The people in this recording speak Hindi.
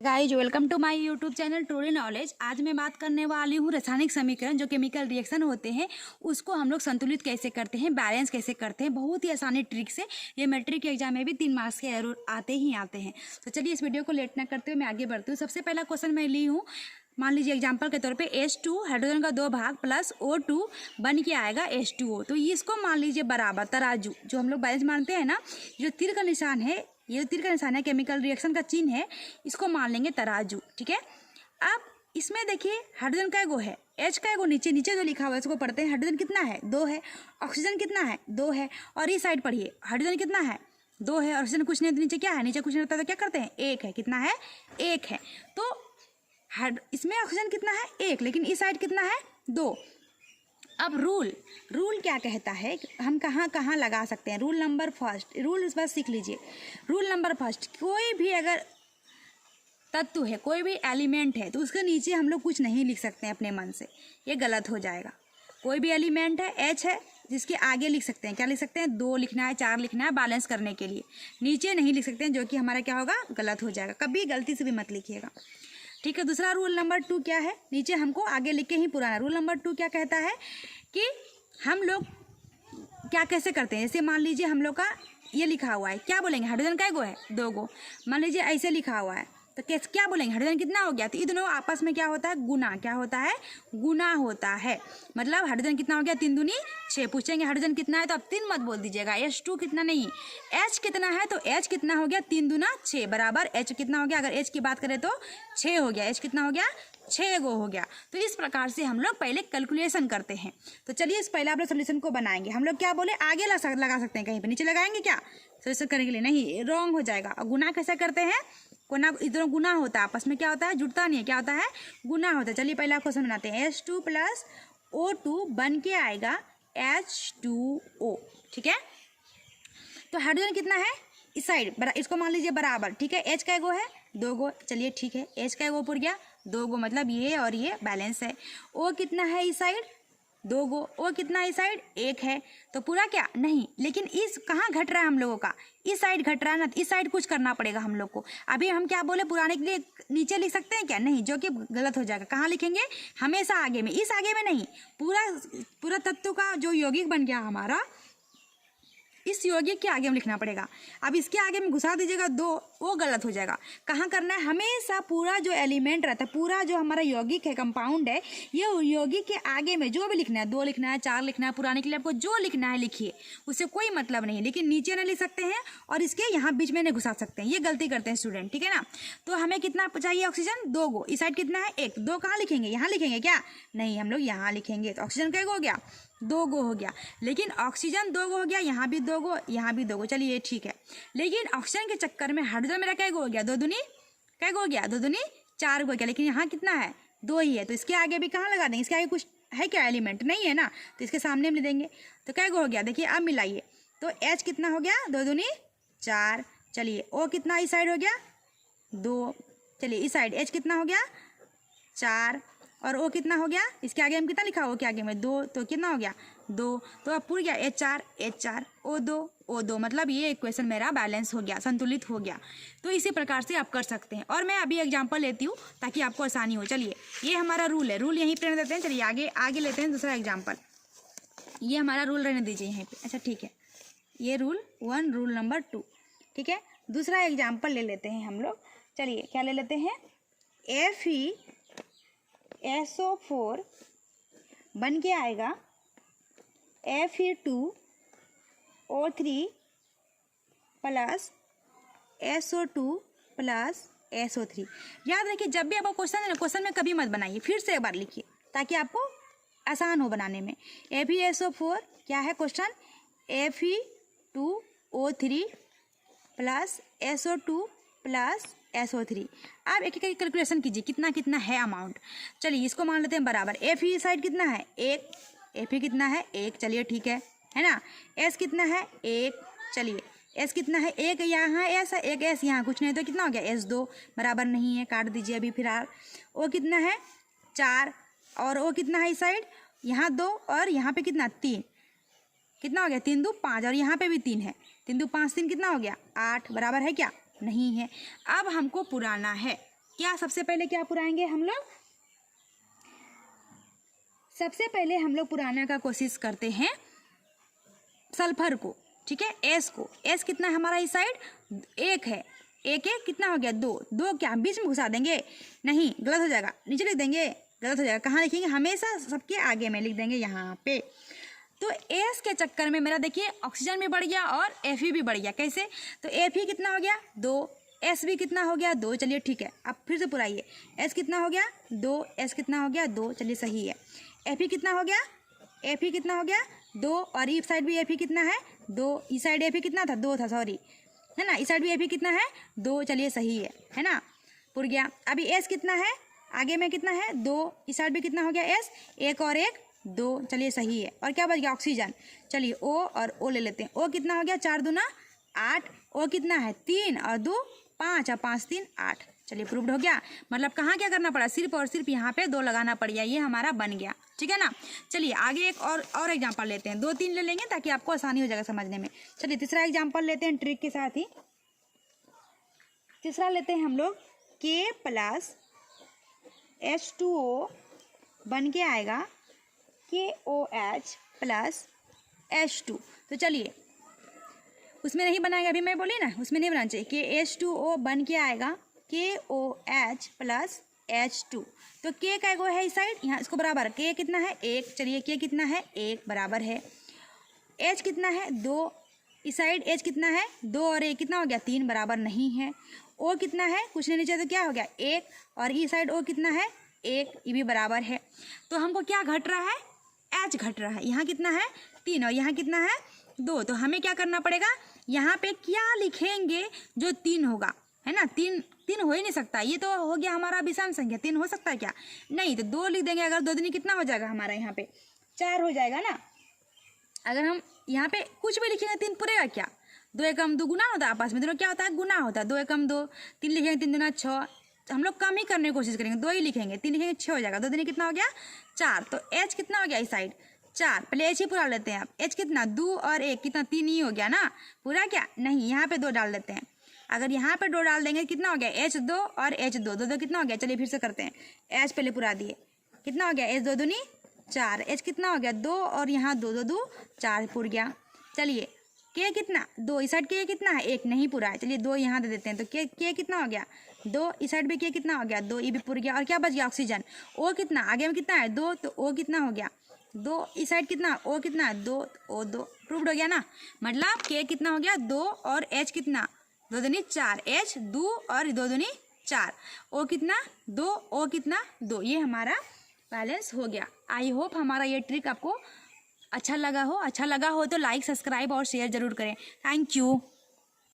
Guys welcome to my YouTube channel truly knowledge. आज मैं बात करने वाली हूँ रासायनिक समीकरण जो केमिकल रिएक्शन होते हैं उसको हम लोग संतुलित कैसे करते हैं, बैलेंस कैसे करते हैं। बहुत ही आसानी ट्रिक से ये मैट्रिक के एग्जाम में भी 3 मार्क्स के एरर आते ही आते हैं। तो चलिए इस वीडियो को लेट ना करते हुए मैं आगे बढ़ती हूँ। सबसे पहला क्वेश्चन मैं ली हूँ, मान लीजिए एग्जाम्पल के तौर पे H2 हाइड्रोजन का 2 भाग प्लस O2 बन के आएगा H2O। तो इसको मान लीजिए बराबर तराजू जो हम लोग बैलेंस मानते हैं ना, जो तीर का निशान है, ये तीर का निशान है केमिकल रिएक्शन का चिन्ह है, इसको मान लेंगे तराजू। ठीक है। अब इसमें देखिए हाइड्रोजन का एगो है, H का एगो नीचे नीचे जो लिखा हुआ है उसको पढ़ते हैं। हाइड्रोजन कितना है? 2 है। ऑक्सीजन कितना है? 2 है। और इस साइड पढ़िए, हाइड्रोजन कितना है? 2 है। ऑक्सीजन कुछ नहीं तो नीचे क्या है? नीचे कुछ नहीं होता तो क्या करते हैं? 1 है। कितना है? 1 है। तो इसमें ऑक्सीजन कितना है? 1, लेकिन इस साइड कितना है? 2। अब रूल क्या कहता है, हम कहाँ कहाँ लगा सकते हैं? रूल नंबर फर्स्ट, रूल इस बार सीख लीजिए। रूल नंबर फर्स्ट, कोई भी अगर तत्व है, कोई भी एलिमेंट है तो उसके नीचे हम लोग कुछ नहीं लिख सकते हैं अपने मन से, ये गलत हो जाएगा। कोई भी एलिमेंट है, H है, जिसके आगे लिख सकते हैं, क्या लिख सकते हैं? 2 लिखना है, 4 लिखना है बैलेंस करने के लिए। नीचे नहीं लिख सकते हैं, जो कि हमारा क्या होगा? गलत हो जाएगा। कभी गलती से भी मत लिखिएगा। ठीक है। दूसरा रूल नंबर 2 क्या है? नीचे हमको आगे लिख के ही पुराना। रूल नंबर 2 क्या कहता है कि हम लोग क्या कैसे करते हैं। जैसे मान लीजिए हम लोग का ये लिखा हुआ है, क्या बोलेंगे? हाइड्रोजन का एगो है, 2 गो। मान लीजिए ऐसे लिखा हुआ है तो कैसे क्या बोलेंगे? हाइड्रोजन कितना हो गया? तो ये दोनों आपस में क्या होता है? गुना। क्या होता है? गुना होता है। मतलब हाइड्रोजन कितना हो गया? 3 दूनी 6। पूछेंगे हाइड्रोजन कितना है तो आप 3 मत बोल दीजिएगा, H2 कितना नहीं, H कितना है तो H कितना हो गया? 3 दूना 6 बराबर H कितना हो गया? अगर H की बात करें तो 6 हो गया। H कितना हो गया? 6 गो हो गया। तो इस प्रकार से हम लोग पहले कैलकुलेशन करते हैं। तो चलिए इस पहले आप सोल्यूशन को बनाएंगे। हम लोग क्या बोले? आगे लगा सकते हैं, कहीं पे नीचे लगाएंगे क्या सोल्यूशन करने के लिए? नहीं, रॉन्ग हो जाएगा। और गुना कैसे करते हैं? गुना इधर गुना होता है, आपस में क्या होता है? जुड़ता नहीं है, क्या होता है? गुना होता है। चलिए पहले आप क्वेश्चन बनाते हैं। H2 प्लस O2 बन के आएगा H2O। ठीक है। तो हाइड्रोजन कितना है? इस साइड इसको मान लीजिए बराबर। ठीक है। H का एगो है, 2 गो। चलिए ठीक है, H का एगो पुर गया, 2 गो, मतलब ये और ये बैलेंस है। O कितना है इस साइड? 2 गो। O कितना है इस साइड? 1 है। तो पूरा क्या नहीं, लेकिन इस कहाँ घट रहा है हम लोगों का? इस साइड घट रहा है ना, इस साइड कुछ करना पड़ेगा हम लोग को। अभी हम क्या बोले? पुराने के लिए नीचे लिख सकते हैं क्या? नहीं, जो कि गलत हो जाएगा। कहाँ लिखेंगे? हमेशा आगे में, इस आगे में नहीं। पूरा तत्व का जो यौगिक बन गया हमारा, इस यौगिक के आगे में लिखना पड़ेगा। अब इसके आगे में घुसा दीजिएगा 2, वो गलत हो जाएगा। कहाँ करना है? हमेशा पूरा जो एलिमेंट रहता है, पूरा जो हमारा यौगिक है, कंपाउंड है, ये यौगिक के आगे में जो भी लिखना है, 2 लिखना है, 4 लिखना है, पुराने के लिए आपको जो लिखना है लिखिए, उससे कोई मतलब नहीं। लेकिन नीचे नहीं लिख सकते हैं और इसके यहाँ बीच में नहीं घुसा सकते हैं, ये गलती करते हैं स्टूडेंट। ठीक है ना। तो हमें कितना चाहिए ऑक्सीजन? 2 गो। इस साइड कितना है? 1। 2 कहाँ लिखेंगे? यहाँ लिखेंगे क्या? नहीं, हम लोग यहाँ लिखेंगे। तो ऑक्सीजन का हो गया? 2 गो हो गया। लेकिन ऑक्सीजन 2 गो हो गया, यहाँ भी 2 गो, यहाँ भी 2 गो। चलिए ठीक है। लेकिन ऑक्सीजन के चक्कर में हाइड्रोजन मेरा क्या गो हो गया? 2 दूनी क्या गो हो गया? 2 दूनी 4 गो हो गया। लेकिन यहाँ कितना है? 2 ही है। तो इसके आगे भी कहाँ लगा देंगे? इसके आगे कुछ है क्या? एलिमेंट नहीं है ना, तो इसके सामने में देंगे। तो क्या गो हो गया? देखिए अब मिलाइए। तो H कितना हो गया? 2 दूनी 4। चलिए O कितना इस साइड हो गया? 2। चलिए इस साइड H कितना हो गया? 4। और O कितना हो गया? इसके आगे हम कितना लिखा हो? के आगे में 2, तो कितना हो गया? 2। तो अब पूर गया H4 O2, मतलब ये इक्वेशन मेरा बैलेंस हो गया, संतुलित हो गया। तो इसी प्रकार से आप कर सकते हैं। और मैं अभी एग्जांपल लेती हूँ ताकि आपको आसानी हो। चलिए ये हमारा रूल है, रूल यहीं पर देते हैं। चलिए आगे लेते हैं दूसरा एग्जाम्पल। ये हमारा रूल रहने दीजिए यहीं पर। अच्छा ठीक है, ये रूल 1, रूल नंबर 2। ठीक है। दूसरा एग्जाम्पल ले लेते हैं हम लोग। चलिए क्या ले लेते हैं? FeSO4 बन के आएगा Fe2O3 plus SO2 plus SO3। याद रखिए, जब भी आपको क्वेश्चन है ना, क्वेश्चन में कभी मत बनाइए, फिर से एक बार लिखिए ताकि आपको आसान हो बनाने में। FeSO4 क्या है question? Fe2O3 plus SO2 plus SO3। अब एक एक कैलकुलेशन कीजिए कितना कितना है अमाउंट। चलिए इसको मान लेते हैं बराबर। Fe साइड कितना है? 1। Fe कितना है? 1। चलिए ठीक है ना। S कितना है? 1। चलिए S कितना है? 1 यहाँ S है, 1 S यहाँ, कुछ नहीं तो कितना हो गया? S2 बराबर नहीं है, काट दीजिए अभी फिलहाल। O कितना है? 4। और O कितना है इस साइड? यहाँ 2 और यहाँ पे कितना? 3। कितना हो गया? 3 2 5 और यहाँ पे भी 3 है। 3 2 5 3 कितना हो गया? 8 बराबर है क्या? नहीं है। अब हमको पुराना है, क्या सबसे पहले क्या पुराएंगे हम लोग? सबसे पहले हम लोग पुराने का कोशिश करते हैं सल्फर को, ठीक है, एस को। एस कितना है हमारा इस साइड? 1 है। 1 है कितना हो गया? 2। 2 क्या हम बीच में घुसा देंगे? नहीं, गलत हो जाएगा, नीचे लिख देंगे, गलत हो जाएगा। कहाँ लिखेंगे? हमेशा सबके आगे में लिख देंगे यहाँ पे। तो एस के चक्कर में मेरा देखिए ऑक्सीजन भी बढ़ गया और Fe भी बढ़ गया। कैसे? तो Fe कितना हो गया? 2। एस भी कितना हो गया? 2। चलिए ठीक है, अब फिर से पुराइए। एस कितना हो गया? 2। एस कितना हो गया? 2। चलिए सही है। Fe कितना हो गया? Fe कितना हो गया? 2। और इस साइड भी Fe कितना है? 2। इस साइड Fe कितना था? 2 था, सॉरी, है ना। इस साइड भी Fe कितना है? 2। चलिए सही है ना, पुर गया। अभी एस कितना है? आगे में कितना है? 2। इस साइड भी कितना हो गया? एस, 1 और 1 2। चलिए सही है। और क्या बच गया? ऑक्सीजन। चलिए O और O ले लेते हैं। O कितना हो गया? 4 दूना 8। O कितना है? 3 और 2 5 और 5 3 8। चलिए प्रूव्ड हो गया। मतलब कहाँ क्या करना पड़ा? सिर्फ और सिर्फ यहाँ पे 2 लगाना पड़ गया, ये हमारा बन गया, ठीक है ना। चलिए आगे एक और एग्जाम्पल लेते हैं। 2-3 ले लेंगे ताकि आपको आसानी हो जाएगा समझने में। चलिए तीसरा एग्जाम्पल लेते हैं ट्रिक के साथ ही। तीसरा लेते हैं हम लोग K प्लस H2O बन के आएगा KOH प्लस H2। तो चलिए उसमें नहीं बनाएगा, अभी मैं बोली ना, उसमें नहीं बनाना चाहिए। KH2O बन के आएगा KOH प्लस H2। तो K का एगो है इस साइड, यहाँ इसको बराबर। K कितना है? 1। चलिए K कितना है? 1 बराबर है। H कितना है? 2। इस साइड H कितना है? 2 और 1 कितना हो गया? 3 बराबर नहीं है। O कितना है? कुछ नहीं नीचे तो क्या हो गया? 1। और इस साइड O कितना है? 1, ये भी बराबर है। तो हमको क्या घट रहा है? H घट रहा है। यहाँ कितना है? 3 और यहाँ कितना है? 2। तो हमें क्या करना पड़ेगा? यहाँ पे क्या लिखेंगे जो 3 होगा, है ना। 3 हो ही नहीं सकता, ये तो हो गया हमारा विषम संख्या। 3 हो सकता है क्या? नहीं। तो 2 लिख देंगे। अगर 2 दूनी कितना हो जाएगा हमारा? यहाँ पे 4 हो जाएगा ना। अगर हम यहाँ पे कुछ भी लिखेंगे 3 पूरेगा क्या? 2 एकम 2 गुना होता है, आपस में दोनों क्या होता है? गुना होता है। 2 एकम 2, 3 लिखेंगे 3 दूना 6। हम लोग कम ही करने की कोशिश करेंगे, 2 ही लिखेंगे। 3 लिखेंगे 6 हो जाएगा। 2 दूनी कितना हो गया? 4। तो H कितना हो गया इस साइड? 4। पहले H ही पूरा लेते हैं आप। H कितना? 2 और 1 कितना? 3 ही हो गया ना। पूरा क्या? नहीं, यहाँ पे 2 डाल देते हैं। अगर यहाँ पे 2 डाल देंगे कितना हो गया? H2 और H2। 2 कितना हो गया? चलिए फिर से करते हैं। H पहले पूरा दिए, कितना हो गया? H 2 दूनी 4। H कितना हो गया? 2 और यहाँ 2 2 2 4 पूर गया। चलिए K कितना? 2। इस साइड K कितना है? 1 नहीं पूरा है। चलिए 2 यहाँ दे देते हैं। तो K कितना हो गया? 2। इस साइड भी K कितना हो गया? 2, ये भी पूर गया। और क्या बच गया? ऑक्सीजन। O कितना? आगे में कितना है? 2। तो O कितना हो गया? 2। इस साइड कितना? O कितना है? 2। O 2 प्रूव्ड हो गया ना। मतलब K कितना हो गया? 2 और H कितना? 2 दूनी 4। H 2 और 2 दूनी 4। O कितना? 2। O कितना? 2। ये हमारा बैलेंस हो गया। आई होप हमारा ये ट्रिक आपको अच्छा लगा हो तो लाइक, सब्सक्राइब और शेयर जरूर करें। Thank you.